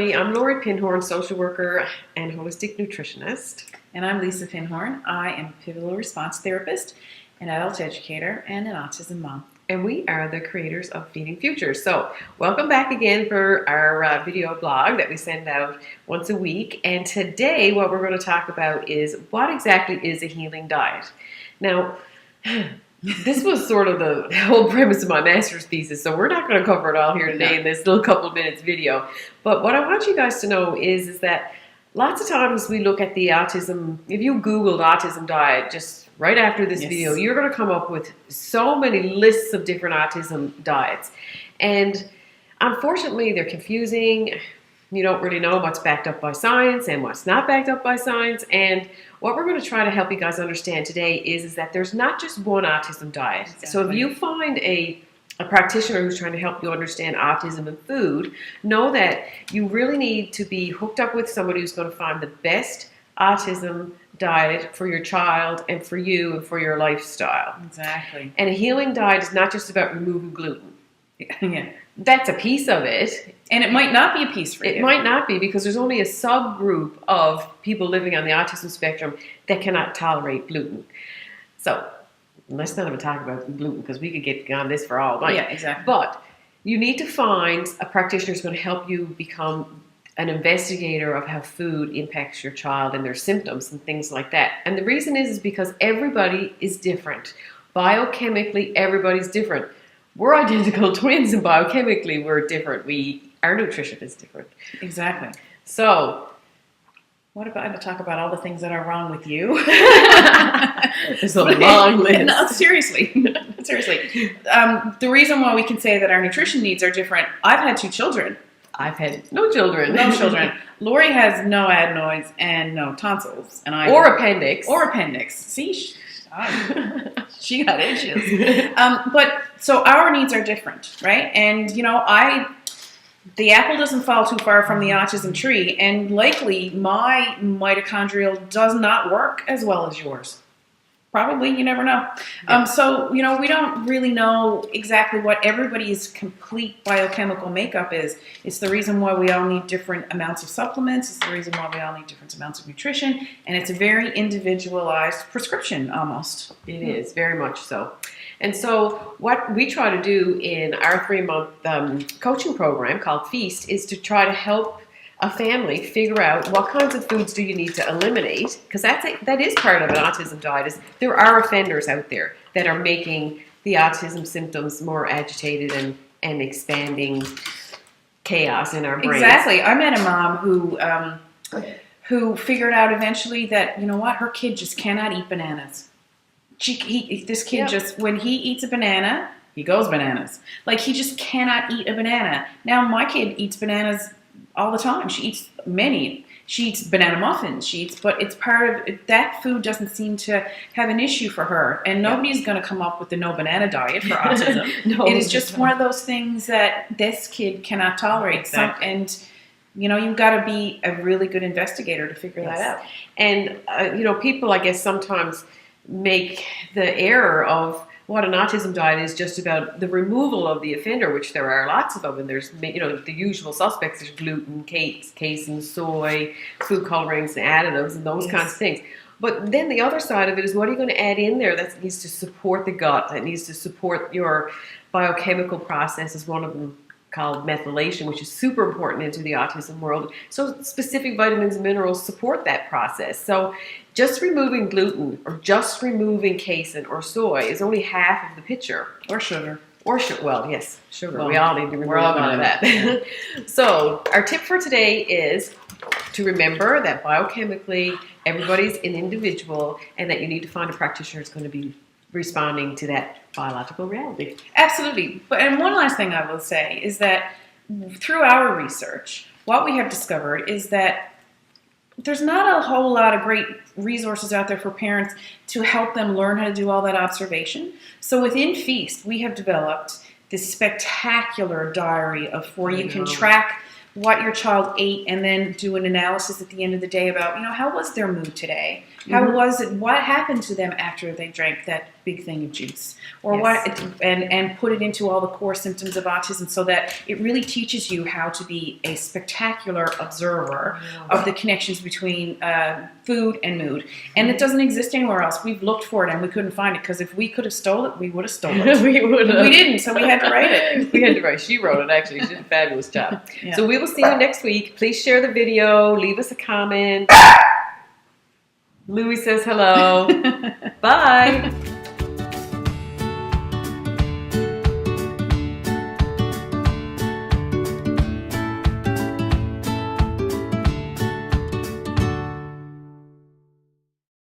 everybody. I'm Lori Pinhorn, social worker and holistic nutritionist. And I'm Lisa Pinhorn. I am a pivotal response therapist, an adult educator, and an autism mom. And we are the creators of Feeding Futures. So welcome back again for our video blog that we send out once a week. And today what we're going to talk about is what exactly is a healing diet. Now, this was sort of the whole premise of my master's thesis, so we're not going to cover it all here today in this little couple of minutes video. But what I want you guys to know is that lots of times we look at the autism, if you Googled autism diet just right after this video, you're going to come up with so many lists of different autism diets. And unfortunately, they're confusing. You don't really know what's backed up by science and what's not backed up by science. And what we're going to try to help you guys understand today is that there's not just one autism diet. Exactly. So if you find a practitioner who's trying to help you understand autism and food, know that you really need to be hooked up with somebody who's going to find the best autism diet for your child and for you and for your lifestyle. Exactly. And a healing diet is not just about removing gluten. Yeah. That's a piece of it. And it might not be a piece for you. It might not be, because there's only a subgroup of people living on the autism spectrum that cannot tolerate gluten. So let's not even talk about gluten, because we could get on this for all night. Yeah, exactly. But you need to find a practitioner who's going to help you become an investigator of how food impacts your child and their symptoms and things like that. And the reason is because everybody is different. Biochemically, everybody's different. We're identical twins, and biochemically we're different. Our nutrition is different. Exactly. So, what about to talk about all the things that are wrong with you? There's a long list. No, seriously. The reason why we can say that our nutrition needs are different, I've had 2 children. I've had no children. No children. Lori has no adenoids and no tonsils. Or appendix. See, she got issues. But so our needs are different, right? And the apple doesn't fall too far from the autism tree, and likely my mitochondrial does not work as well as yours. Probably, you never know. Yeah. So we don't really know exactly what everybody's complete biochemical makeup is. It's the reason why we all need different amounts of supplements. It's the reason why we all need different amounts of nutrition, and it's a very individualized prescription almost. It is, very much so. And so what we try to do in our 3-month coaching program called Feast is to try to help a family figure out what kinds of foods do you need to eliminate, because that is part of an autism diet. Is there are offenders out there that are making the autism symptoms more agitated and expanding chaos in our brains. Exactly. I met a mom who figured out eventually that, her kid just cannot eat bananas. This kid just, when he eats a banana, he goes bananas. Like, he just cannot eat a banana. Now, my kid eats bananas all the time. She eats many. She eats banana muffins. But it's part of that. Food doesn't seem to have an issue for her. And nobody's going to come up with the no banana diet for autism. No, it is just one of those things that this kid cannot tolerate. Exactly. And you've got to be a really good investigator to figure that out. And people, I guess, sometimes make the error of what an autism diet is just about the removal of the offender, which there are lots of them, and there's the usual suspects: there's gluten, casein, soy, food colorings, and additives, and those kinds of things. But then the other side of it is, what are you going to add in there that needs to support the gut, that needs to support your biochemical processes? One of them called methylation, which is super important into the autism world. So specific vitamins and minerals support that process. So just removing gluten or just removing casein or soy is only half of the picture. Or sugar. Well, yes, sugar. Well, we all need to remember all of that. So our tip for today is to remember that biochemically everybody's an individual, and that you need to find a practitioner who's going to be responding to that biological reality. Absolutely. And one last thing I will say is that through our research, what we have discovered is that there's not a whole lot of great resources out there for parents to help them learn how to do all that observation. So within Feast, we have developed this spectacular diary where you can track what your child ate and then do an analysis at the end of the day about, how was their mood today? How was it? What happened to them after they drank that big thing of juice, or Yes. and put it into all the core symptoms of autism, so that it really teaches you how to be a spectacular observer of the connections between food and mood. And it doesn't exist anywhere else. We've looked for it and we couldn't find it, because if we could have stole it, we would have stolen it. We would have. We didn't, so we had to write it. We had to write. She wrote it, actually. She did a fabulous job. Yeah. So we will see you next week. Please share the video. Leave us a comment. Louis says hello. Bye.